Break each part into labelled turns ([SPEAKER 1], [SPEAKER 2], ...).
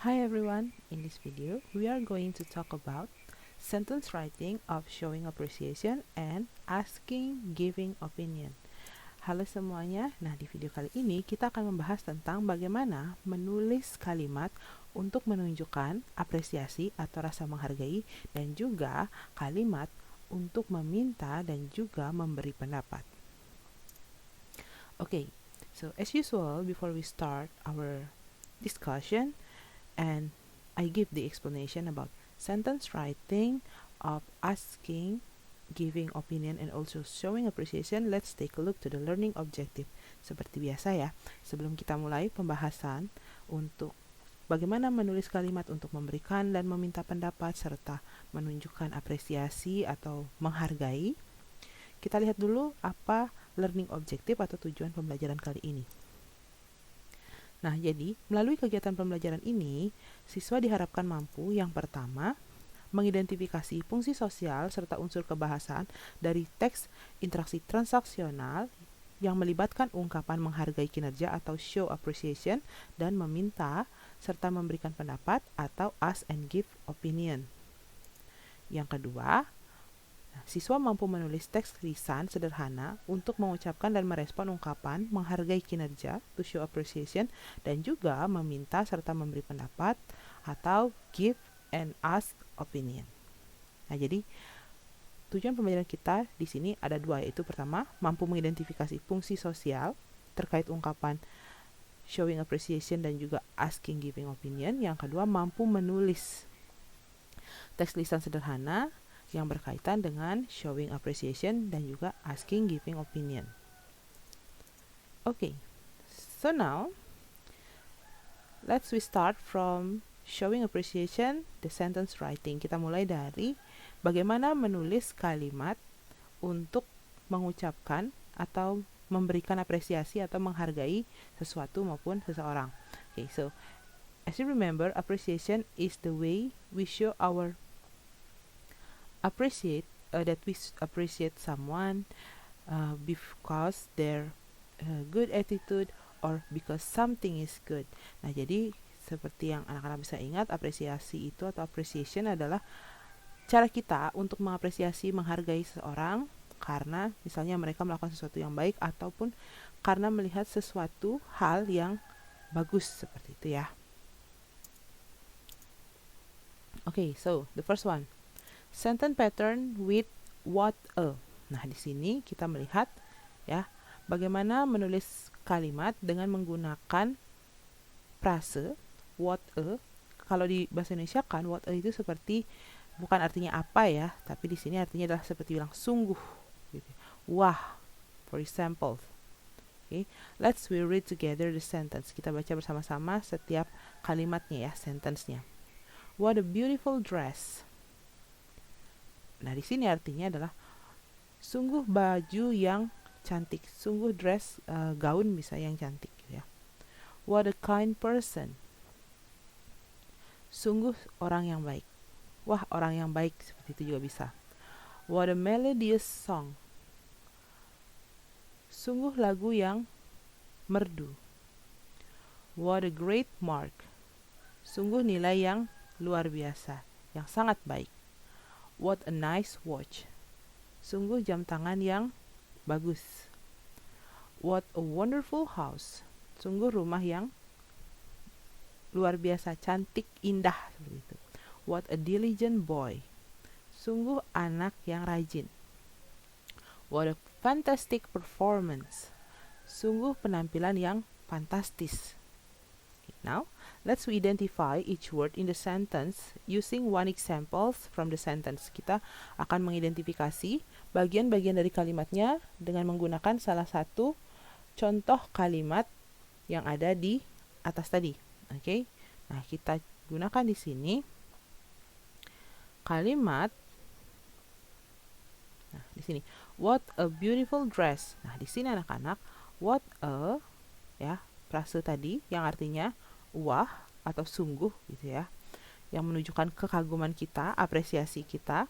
[SPEAKER 1] Hi everyone, in this video we are going to talk about sentence writing of showing appreciation and asking giving opinion. Halo semuanya, nah di video kali ini kita akan membahas tentang bagaimana menulis kalimat untuk menunjukkan apresiasi atau rasa menghargai dan juga kalimat untuk meminta dan juga memberi pendapat. Okay, so as usual before we start our discussion, and I give the explanation about sentence writing of asking, giving opinion, and also showing appreciation. Let's take a look to the learning objective. Seperti biasa ya, sebelum kita mulai pembahasan untuk bagaimana menulis kalimat untuk memberikan dan meminta pendapat serta menunjukkan apresiasi atau menghargai, kita lihat dulu apa learning objective atau tujuan pembelajaran kali ini. Nah, jadi melalui kegiatan pembelajaran ini, siswa diharapkan mampu yang pertama, mengidentifikasi fungsi sosial serta unsur kebahasaan dari teks interaksi transaksional yang melibatkan ungkapan menghargai kinerja atau show appreciation dan meminta serta memberikan pendapat atau ask and give opinion. Yang kedua, siswa mampu menulis teks lisan sederhana untuk mengucapkan dan merespon ungkapan menghargai kinerja, to show appreciation, dan juga meminta serta memberi pendapat atau give and ask opinion. Nah, jadi tujuan pembelajaran kita di sini ada dua, yaitu pertama, mampu mengidentifikasi fungsi sosial terkait ungkapan showing appreciation dan juga asking giving opinion. Yang kedua, mampu menulis teks lisan sederhana yang berkaitan dengan showing appreciation dan juga asking giving opinion. Okay, so now let's we start from showing appreciation, the sentence writing. Kita mulai dari bagaimana menulis kalimat untuk mengucapkan atau memberikan apresiasi atau menghargai sesuatu maupun seseorang. Okay, so as you remember, appreciation is the way we show our that we appreciate someone because their good attitude or because something is good. Nah, jadi seperti yang anak-anak bisa ingat, apresiasi itu atau appreciation adalah cara kita untuk mengapresiasi, menghargai seseorang karena misalnya mereka melakukan sesuatu yang baik ataupun karena melihat sesuatu hal yang bagus, seperti itu ya. Okay, so the first one, sentence pattern with what a. Nah, di sini kita melihat ya bagaimana menulis kalimat dengan menggunakan frase what a. Kalau di bahasa Indonesia kan what a itu seperti bukan artinya apa ya, tapi di sini artinya adalah seperti bilang sungguh gitu. Wah, for example. Okay, let's we read together the sentence. Kita baca bersama-sama setiap kalimatnya ya, sentence-nya. What a beautiful dress. Nah, di sini artinya adalah sungguh baju yang cantik, sungguh dress gaun bisa yang cantik gitu ya. What a kind person. Sungguh orang yang baik. Wah, orang yang baik, seperti itu juga bisa. What a melodious song. Sungguh lagu yang merdu. What a great mark. Sungguh nilai yang luar biasa, yang sangat baik. What a nice watch. Sungguh jam tangan yang bagus. What a wonderful house. Sungguh rumah yang luar biasa, cantik, indah, seperti itu. What a diligent boy. Sungguh anak yang rajin. What a fantastic performance. Sungguh penampilan yang fantastis. Now, let's identify each word in the sentence using one examples from the sentence. Kita akan mengidentifikasi bagian-bagian dari kalimatnya dengan menggunakan salah satu contoh kalimat yang ada di atas tadi. Okay? Nah, kita gunakan di sini kalimat. Nah, di sini what a beautiful dress. Nah, di sini anak-anak what a ya, frase tadi yang artinya wah atau sungguh gitu ya, yang menunjukkan kekaguman kita, apresiasi kita.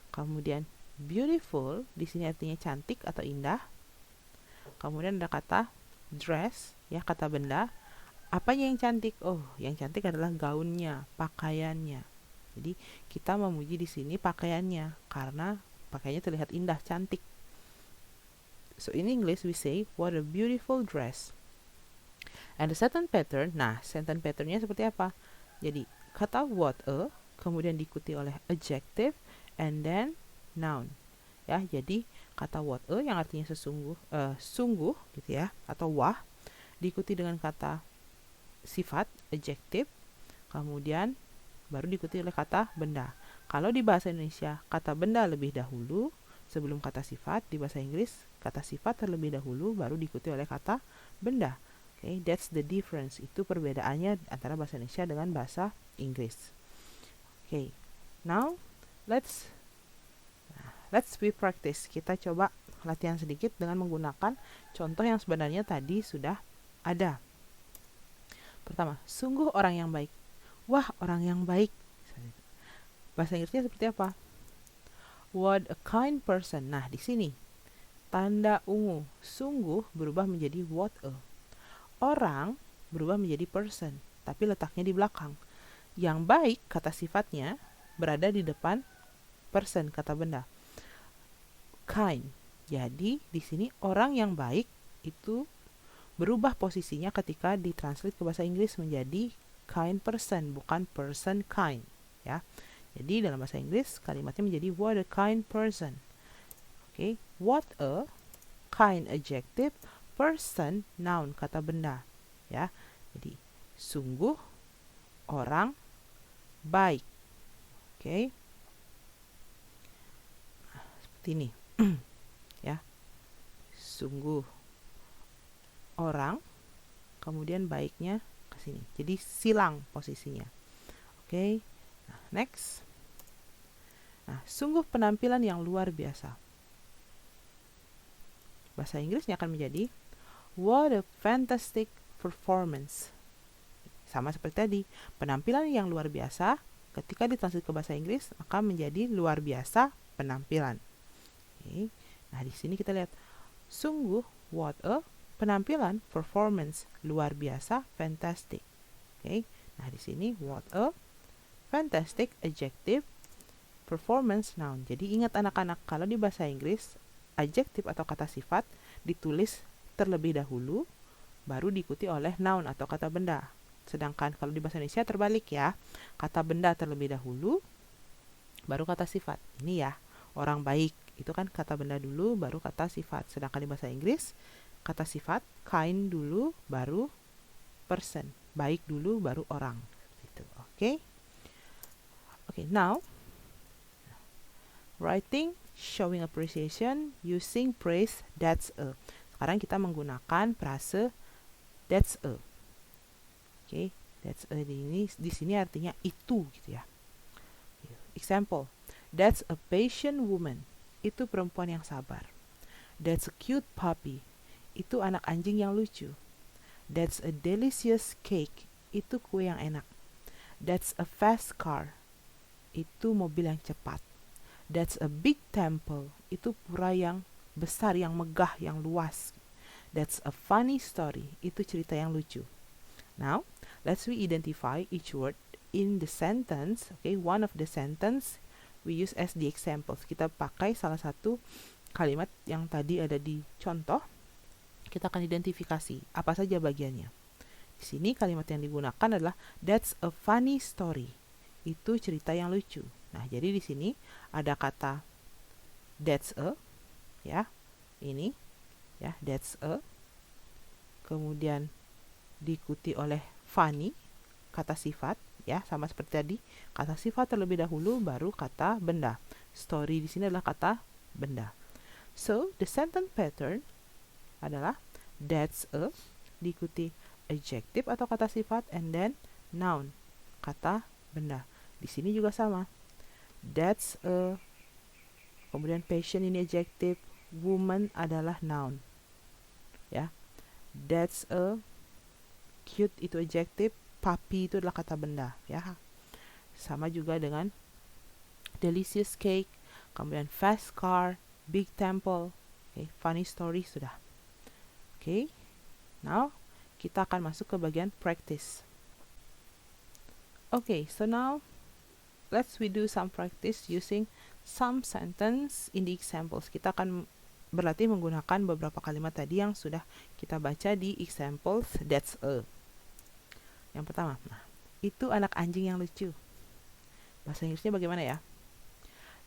[SPEAKER 1] Kemudian beautiful di sini artinya cantik atau indah. Kemudian ada kata dress ya, kata benda. Apanya yang cantik? Oh, yang cantik adalah gaunnya, pakaiannya. Jadi kita memuji di sini pakaiannya karena pakaiannya terlihat indah, cantik. So in English we say, what a beautiful dress. And the sentence pattern, nah sentence patternnya seperti apa? Jadi kata what a, kemudian diikuti oleh adjective, and then noun. Ya, jadi kata what a yang artinya sungguh gitu ya, atau wah, diikuti dengan kata sifat adjective, kemudian baru diikuti oleh kata benda. Kalau di bahasa Indonesia kata benda lebih dahulu sebelum kata sifat, di bahasa Inggris kata sifat terlebih dahulu baru diikuti oleh kata benda. Okay, that's the difference. Itu perbedaannya antara bahasa Indonesia dengan bahasa Inggris. Okay, now let's we practice. Kita coba latihan sedikit dengan menggunakan contoh yang sebenarnya tadi sudah ada. Pertama, sungguh orang yang baik. Wah, orang yang baik. Bahasa Inggrisnya seperti apa? What a kind person. Nah, di sini tanda ungu sungguh berubah menjadi what a. Orang berubah menjadi person, tapi letaknya di belakang. Yang baik kata sifatnya berada di depan person kata benda. Kind. Jadi di sini orang yang baik itu berubah posisinya ketika ditranslate ke bahasa Inggris menjadi kind person, bukan person kind, ya. Jadi dalam bahasa Inggris kalimatnya menjadi what a kind person. Oke, what a, kind adjective, person noun kata benda, ya. Jadi sungguh orang baik. Oke. Seperti ini. Ya. Sungguh orang, kemudian baiknya ke sini. Jadi silang posisinya. Oke. Nah, next. Nah, sungguh penampilan yang luar biasa. Bahasa Inggrisnya akan menjadi what a fantastic performance. Sama seperti tadi, penampilan yang luar biasa ketika ditranslate ke bahasa Inggris akan menjadi luar biasa penampilan. Oke. Nah, di sini kita lihat sungguh what a penampilan, performance, luar biasa, fantastic. Oke. Nah, di sini what a fantastic adjective, performance noun. Jadi ingat anak-anak, kalau di bahasa Inggris adjective atau kata sifat ditulis terlebih dahulu baru diikuti oleh noun atau kata benda. Sedangkan kalau di bahasa Indonesia terbalik ya. Kata benda terlebih dahulu baru kata sifat. Ini ya, orang baik itu kan kata benda dulu baru kata sifat. Sedangkan di bahasa Inggris kata sifat kind dulu baru person, baik dulu baru orang gitu. Oke. Oke, now writing showing appreciation using praise that's a. Sekarang kita menggunakan frase that's a. Oke, that's a di sini artinya itu gitu ya. Example, that's a patient woman. Itu perempuan yang sabar. That's a cute puppy. Itu anak anjing yang lucu. That's a delicious cake. Itu kue yang enak. That's a fast car. Itu mobil yang cepat. That's a big temple. Itu pura yang besar, yang megah, yang luas. That's a funny story. Itu cerita yang lucu. Now, let's we identify each word in the sentence. Okay, one of the sentence we use as the examples. Kita pakai salah satu kalimat yang tadi ada di contoh. Kita akan identifikasi apa saja bagiannya. Di sini kalimat yang digunakan adalah that's a funny story. Itu cerita yang lucu. Nah, jadi di sini ada kata that's a, ya, ini, ya, that's a. Kemudian diikuti oleh funny, kata sifat, ya, sama seperti tadi. Kata sifat terlebih dahulu, baru kata benda. Story di sini adalah kata benda. So, the sentence pattern adalah that's a, diikuti adjective atau kata sifat, and then noun, kata benda. Di sini juga sama. That's a, kemudian patient ini adjective, woman adalah noun. Ya. That's a, cute itu adjective, puppy itu adalah kata benda, ya. Sama juga dengan delicious cake, kemudian fast car, big temple, okay, funny story sudah. Okay, now kita akan masuk ke bagian practice. Okay, so now we do some practice using some sentence in the examples. Kita akan berlatih menggunakan beberapa kalimat tadi yang sudah kita baca di examples. That's a. Yang pertama, nah, itu anak anjing yang lucu. Bahasa Inggrisnya bagaimana ya?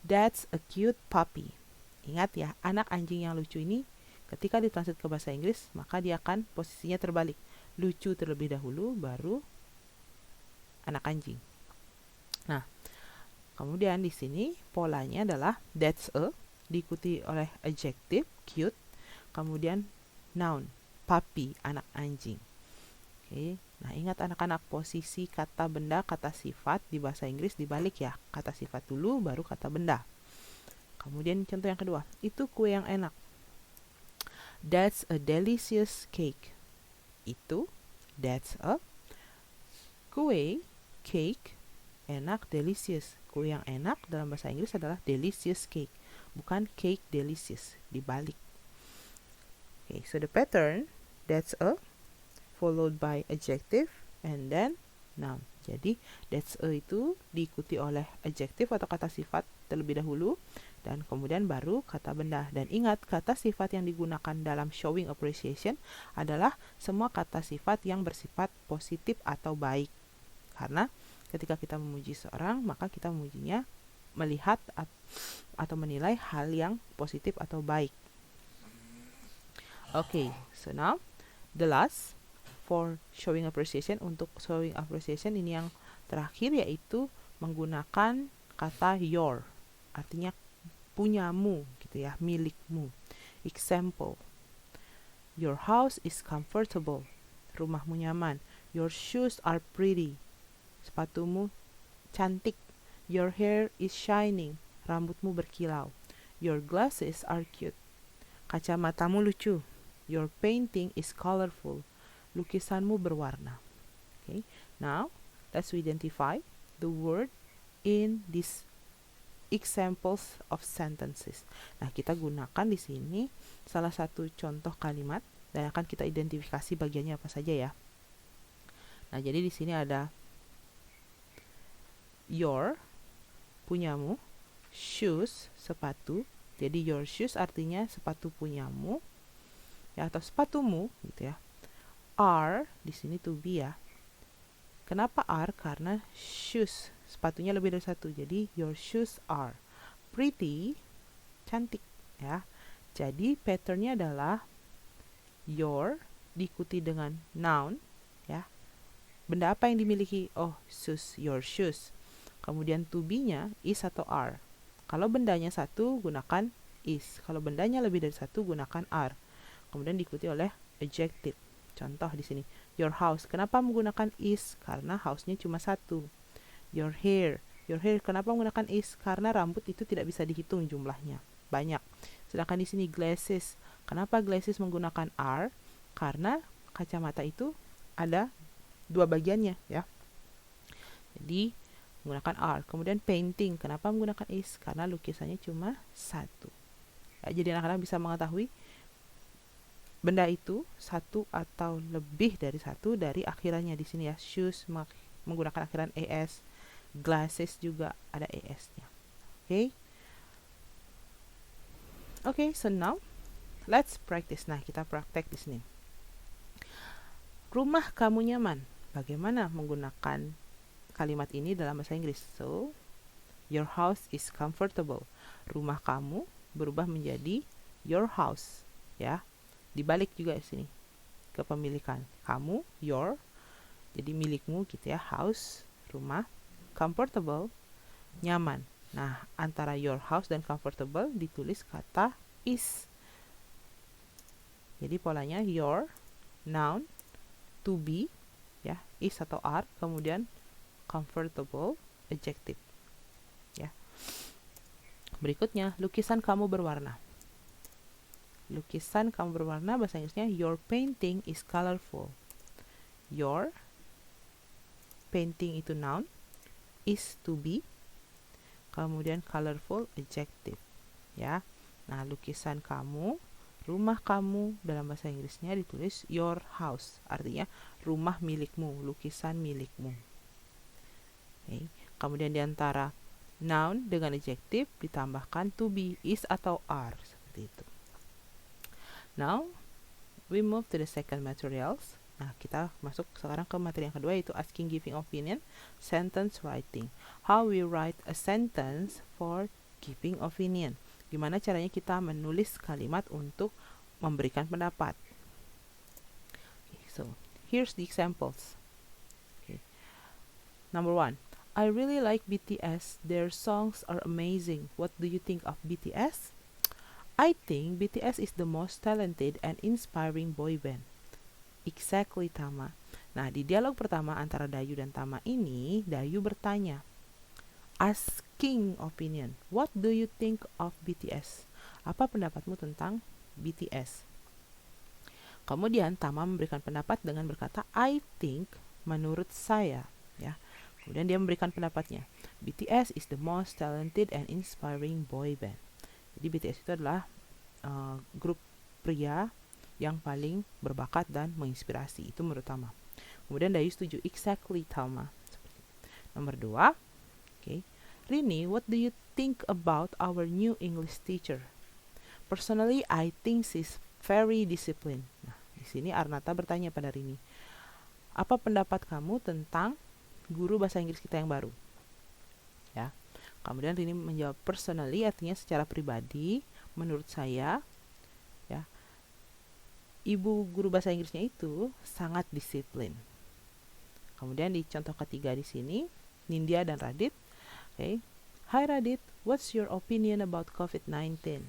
[SPEAKER 1] That's a cute puppy. Ingat ya, anak anjing yang lucu ini ketika ditranslate ke bahasa Inggris, maka dia akan posisinya terbalik. Lucu terlebih dahulu, baru anak anjing. Nah, kemudian di sini polanya adalah that's a diikuti oleh adjective cute, kemudian noun puppy, anak anjing. Oke. Nah, ingat anak-anak, posisi kata benda, kata sifat di bahasa Inggris dibalik ya. Kata sifat dulu baru kata benda. Kemudian contoh yang kedua, itu kue yang enak. That's a delicious cake. Itu that's a kue, cake, enak, delicious. Kue yang enak dalam bahasa Inggris adalah delicious cake, bukan cake delicious, dibalik. Okay, so the pattern, that's a followed by adjective and then noun. Jadi that's a itu diikuti oleh adjective atau kata sifat terlebih dahulu dan kemudian baru kata benda. Dan ingat, kata sifat yang digunakan dalam showing appreciation adalah semua kata sifat yang bersifat positif atau baik. Karena ketika kita memuji seorang, maka kita memujinya melihat atau menilai hal yang positif atau baik. Okay, so now the last for showing appreciation. Untuk showing appreciation ini yang terakhir, yaitu menggunakan kata your, artinya punyamu gitu ya, milikmu. Example, your house is comfortable, rumahmu nyaman. Your shoes are pretty, sepatumu cantik. Your hair is shining, rambutmu berkilau. Your glasses are cute, kacamatamu lucu. Your painting is colorful, lukisanmu berwarna. Okay, now let's identify the word in these examples of sentences. Nah, kita gunakan di sini salah satu contoh kalimat dan akan kita identifikasi bagiannya apa saja ya. Nah, jadi di sini ada your, punyamu, shoes, sepatu. Jadi your shoes artinya sepatu punyamu ya, atau sepatumu gitu ya. Are di sini to be ya. Kenapa are? Karena shoes, sepatunya lebih dari satu. Jadi your shoes are pretty, cantik ya. Jadi patternnya adalah your diikuti dengan noun ya. Benda apa yang dimiliki? Oh, shoes, your shoes. Kemudian to be-nya is atau are. Kalau bendanya satu, gunakan is. Kalau bendanya lebih dari satu, gunakan are. Kemudian diikuti oleh adjective. Contoh di sini, your house. Kenapa menggunakan is? Karena house-nya cuma satu. Your hair. Your hair. Kenapa menggunakan is? Karena rambut itu tidak bisa dihitung jumlahnya, banyak. Sedangkan di sini glasses. Kenapa glasses menggunakan are? Karena kacamata itu ada dua bagiannya ya. Jadi menggunakan are. Kemudian painting. Kenapa menggunakan is? Karena lukisannya cuma satu. Ya, jadi anak-anak bisa mengetahui benda itu satu atau lebih dari satu dari akhirannya di sini ya. Shoes menggunakan akhiran es, glasses juga ada es-nya. Okay? Okay, so now let's practice. Nah, kita praktek di sini. Rumah kamu nyaman. Bagaimana menggunakan kalimat ini dalam bahasa Inggris? So, your house is comfortable. Rumah kamu berubah menjadi your house, ya. Dibalik juga di sini kepemilikan. Kamu, your, jadi milikmu gitu ya. House, rumah. Comfortable, nyaman. Nah, antara your house dan comfortable ditulis kata is. Jadi polanya your, noun, to be, ya, is atau are, kemudian comfortable, adjective. Ya. Berikutnya, lukisan kamu berwarna. Lukisan kamu berwarna, bahasa Inggrisnya your painting is colorful. Your painting itu noun, is to be, kemudian colorful adjective ya. Nah, lukisan kamu, Rumah kamu dalam bahasa Inggrisnya ditulis your house, artinya rumah milikmu, lukisan milikmu. Okay. Kemudian di antara noun dengan adjective ditambahkan to be, is atau are, seperti itu. Now we move to the second materials. Nah, kita masuk sekarang ke materi yang kedua, yaitu asking, giving opinion, sentence writing. How we write a sentence for giving opinion. Gimana caranya kita menulis kalimat untuk memberikan pendapat. Okay, so here's the examples. Okay. Number 1. I really like BTS. Their songs are amazing. What do you think of BTS? I think BTS is the most talented and inspiring boy band. Exactly, Tama. Nah, di dialog pertama antara Dayu dan Tama ini, Dayu bertanya, asking opinion. What do you think of BTS? Apa pendapatmu tentang BTS? Kemudian Tama memberikan pendapat dengan berkata, I think, menurut saya. Ya. Kemudian dia memberikan pendapatnya. BTS is the most talented and inspiring boy band. Jadi BTS itu adalah grup pria yang paling berbakat dan menginspirasi. Itu menurut Tama. Kemudian Dayu setuju. Exactly, Tama. Nomor 2. Okay. Rini, what do you think about our new English teacher? Personally, I think she's very disciplined. Nah, di sini Arnata bertanya pada Rini, apa pendapat kamu tentang guru bahasa Inggris kita yang baru? Ya. Kemudian Rini menjawab, personally artinya secara pribadi, menurut saya, ya, ibu guru bahasa Inggrisnya itu sangat disiplin. Kemudian di contoh ketiga di sini, Nindya dan Radit. Okay. Hi Radit, what's your opinion about COVID-19?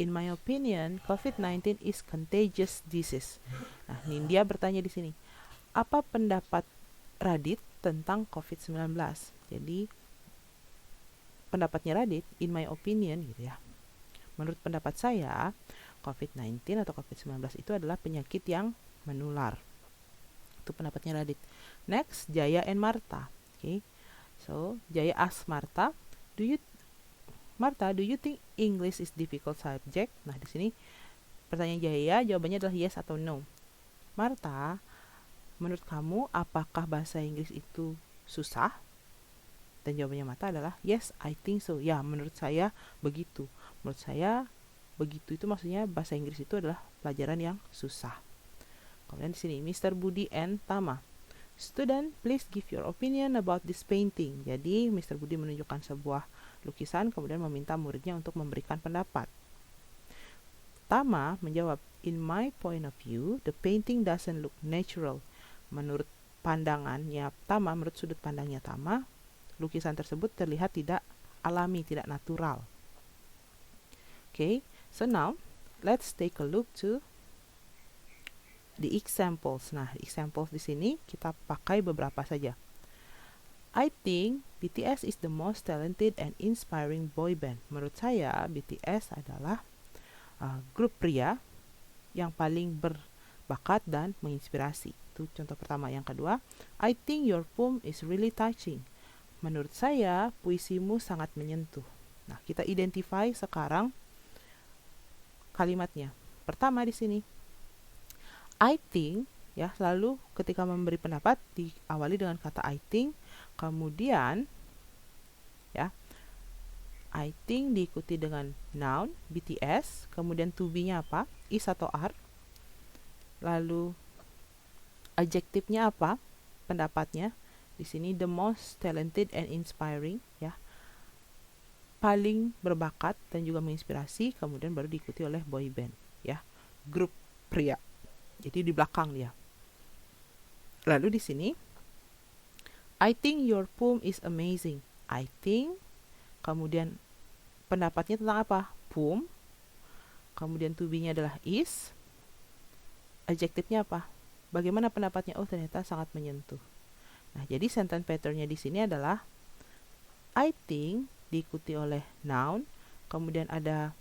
[SPEAKER 1] In my opinion, COVID-19 is contagious disease. Nah, Nindya bertanya di sini, apa pendapat Radit tentang COVID-19? Jadi, pendapatnya Radit, in my opinion, gitu ya. Menurut pendapat saya, COVID-19 atau COVID-19 itu adalah penyakit yang menular. Itu pendapatnya Radit. Next, Jaya and Martha. Okay. So, Jaya asks Martha, do you think English is difficult subject? Nah, di sini pertanyaan Jaya, jawabannya adalah yes atau no. Martha, menurut kamu apakah bahasa Inggris itu susah? Dan jawabannya Martha adalah yes, I think so. Ya, menurut saya begitu. Menurut saya begitu itu maksudnya bahasa Inggris itu adalah pelajaran yang susah. Kemudian di sini Mr. Budi and Tama. Student, please give your opinion about this painting. Jadi Mr. Budi menunjukkan sebuah lukisan kemudian meminta muridnya untuk memberikan pendapat. Tama menjawab, in my point of view, the painting doesn't look natural. Menurut pandangannya Tama, menurut sudut pandangnya Tama, lukisan tersebut terlihat tidak alami, tidak natural. Okay, so now let's take a look to the examples. Nah, examples di sini kita pakai beberapa saja. I think BTS is the most talented and inspiring boy band. Menurut saya, BTS adalah grup pria yang paling berbakat dan menginspirasi. Itu contoh pertama. Yang kedua, I think your poem is really touching. Menurut saya, puisimu sangat menyentuh. Nah, kita identify sekarang kalimatnya. Pertama di sini, I think, ya, lalu ketika memberi pendapat diawali dengan kata I think, kemudian ya, I think diikuti dengan noun BTS, kemudian to be-nya apa? Is atau are. Lalu adjektifnya apa? Pendapatnya di sini the most talented and inspiring, ya. Paling berbakat dan juga menginspirasi, kemudian baru diikuti oleh boy band, ya. Grup pria. Jadi di belakang dia. Lalu di sini I think your poem is amazing. I think, kemudian pendapatnya tentang apa? Poem. Kemudian to be-nya adalah is. Adjektifnya apa? Bagaimana pendapatnya? Oh, ternyata sangat menyentuh. Nah, jadi sentence pattern-nya di sini adalah I think diikuti oleh noun, kemudian ada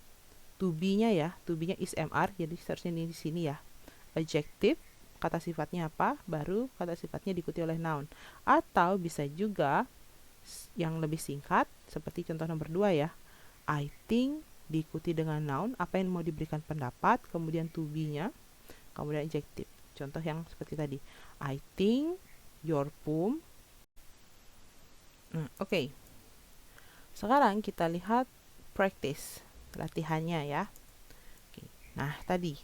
[SPEAKER 1] to be-nya ya. To be-nya is MR, jadi seharusnya di sini ya. Adjective, kata sifatnya apa, baru kata sifatnya diikuti oleh noun. Atau bisa juga yang lebih singkat, seperti contoh nomor 2 ya. I think diikuti dengan noun, apa yang mau diberikan pendapat, kemudian to be-nya, kemudian adjective. Contoh yang seperti tadi, I think your poem. Oke. Sekarang kita lihat practice, latihannya ya. Oke. Nah, tadi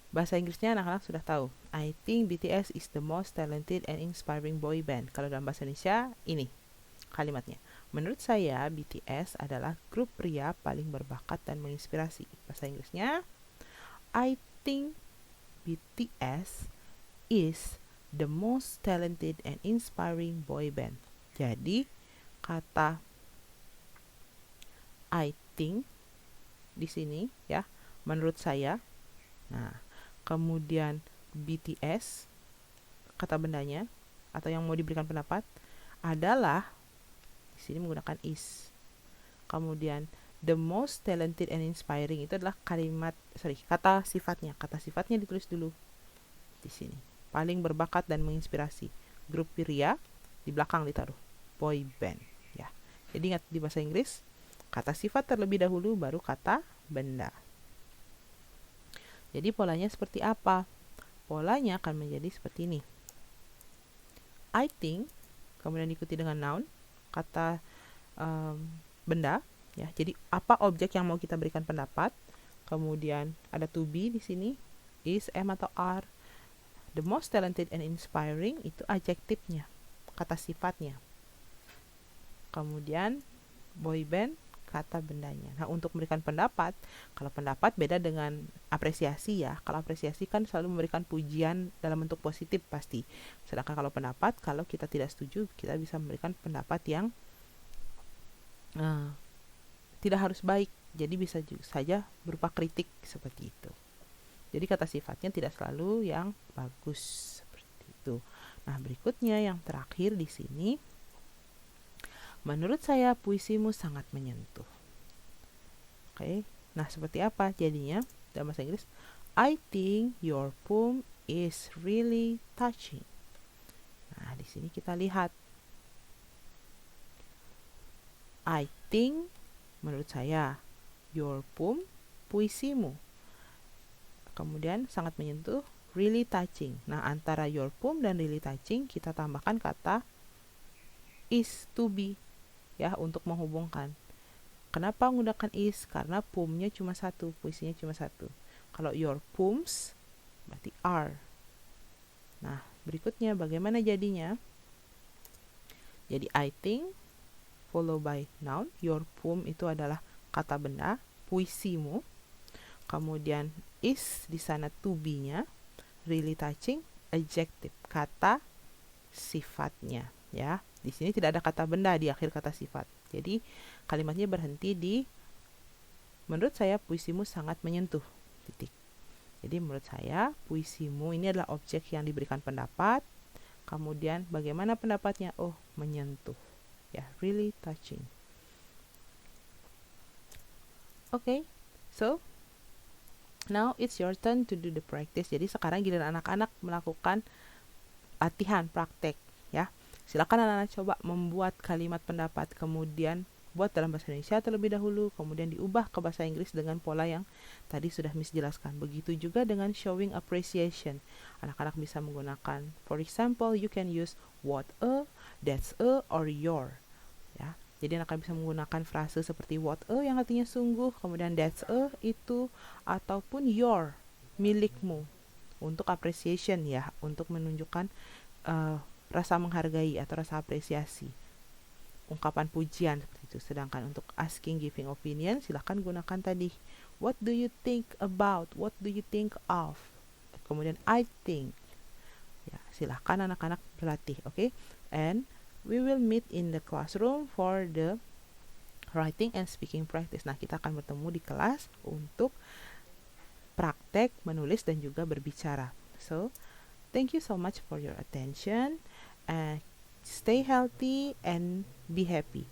[SPEAKER 1] bahasa Inggrisnya anak-anak sudah tahu. I think BTS is the most talented and inspiring boy band. Kalau dalam bahasa Indonesia, ini kalimatnya. Menurut saya, BTS adalah grup pria paling berbakat dan menginspirasi. Bahasa Inggrisnya, I think BTS is the most talented and inspiring boy band. Jadi, kata I think di sini ya, menurut saya. Nah, kemudian BTS, kata bendanya atau yang mau diberikan pendapat adalah, di sini menggunakan is. Kemudian the most talented and inspiring itu adalah kata sifatnya. Kata sifatnya ditulis dulu di sini. Paling berbakat dan menginspirasi. Grup pria, di belakang ditaruh boy band ya. Jadi ingat, di bahasa Inggris kata sifat terlebih dahulu baru kata benda. Jadi polanya seperti apa? Polanya akan menjadi seperti ini. I think, kemudian diikuti dengan noun, kata benda ya. Jadi apa objek yang mau kita berikan pendapat? Kemudian ada to be di sini, is, am atau are. The most talented and inspiring itu adjektifnya, kata sifatnya. Kemudian boy band, kata bendanya. Nah, untuk memberikan pendapat, kalau pendapat beda dengan apresiasi ya. Kalau apresiasi kan selalu memberikan pujian dalam bentuk positif pasti. Sedangkan kalau pendapat, kalau kita tidak setuju, kita bisa memberikan pendapat yang tidak harus baik. Jadi bisa juga saja berupa kritik seperti itu. Jadi kata sifatnya tidak selalu yang bagus seperti itu. Nah, berikutnya yang terakhir di sini. Menurut saya puisimu sangat menyentuh. Oke. Nah, seperti apa jadinya dalam bahasa Inggris? I think your poem is really touching. Nah, di sini kita lihat. I think, menurut saya, your poem, puisimu. Kemudian sangat menyentuh, really touching. Nah, antara your poem dan really touching kita tambahkan kata is, to be ya, untuk menghubungkan. Kenapa menggunakan is? Karena poemnya cuma satu, puisinya cuma satu. Kalau your poems berarti are. Nah, berikutnya bagaimana jadinya? Jadi I think follow by noun. Your poem itu adalah kata benda, puisimu. Kemudian is di sana to be-nya, really touching, adjective, kata sifatnya ya. Di sini tidak ada kata benda di akhir kata sifat. Jadi kalimatnya berhenti di menurut saya puisimu sangat menyentuh. Titik. Jadi menurut saya puisimu ini adalah objek yang diberikan pendapat. Kemudian bagaimana pendapatnya? Oh, menyentuh. Ya, really touching. Okay, so now it's your turn to do the practice. Jadi sekarang giliran anak-anak melakukan latihan praktek ya. Silakan anak-anak coba membuat kalimat pendapat, kemudian buat dalam bahasa Indonesia terlebih dahulu, kemudian diubah ke bahasa Inggris dengan pola yang tadi sudah Miss jelaskan. Begitu juga dengan showing appreciation. Anak-anak bisa menggunakan, for example, you can use what a, that's a, or your. Ya. Jadi anak-anak bisa menggunakan frase seperti what a yang artinya sungguh, kemudian that's a itu, ataupun your, milikmu. Untuk appreciation ya, untuk menunjukkan rasa menghargai atau rasa apresiasi, ungkapan pujian seperti itu. Sedangkan untuk asking, giving opinion, silahkan gunakan tadi what do you think about, what do you think of, kemudian I think ya. Silahkan anak-anak berlatih, okay? And we will meet in the classroom for the writing and speaking practice. Nah, kita akan bertemu di kelas untuk praktek menulis dan juga berbicara. So thank you so much for your attention, and stay healthy and be happy.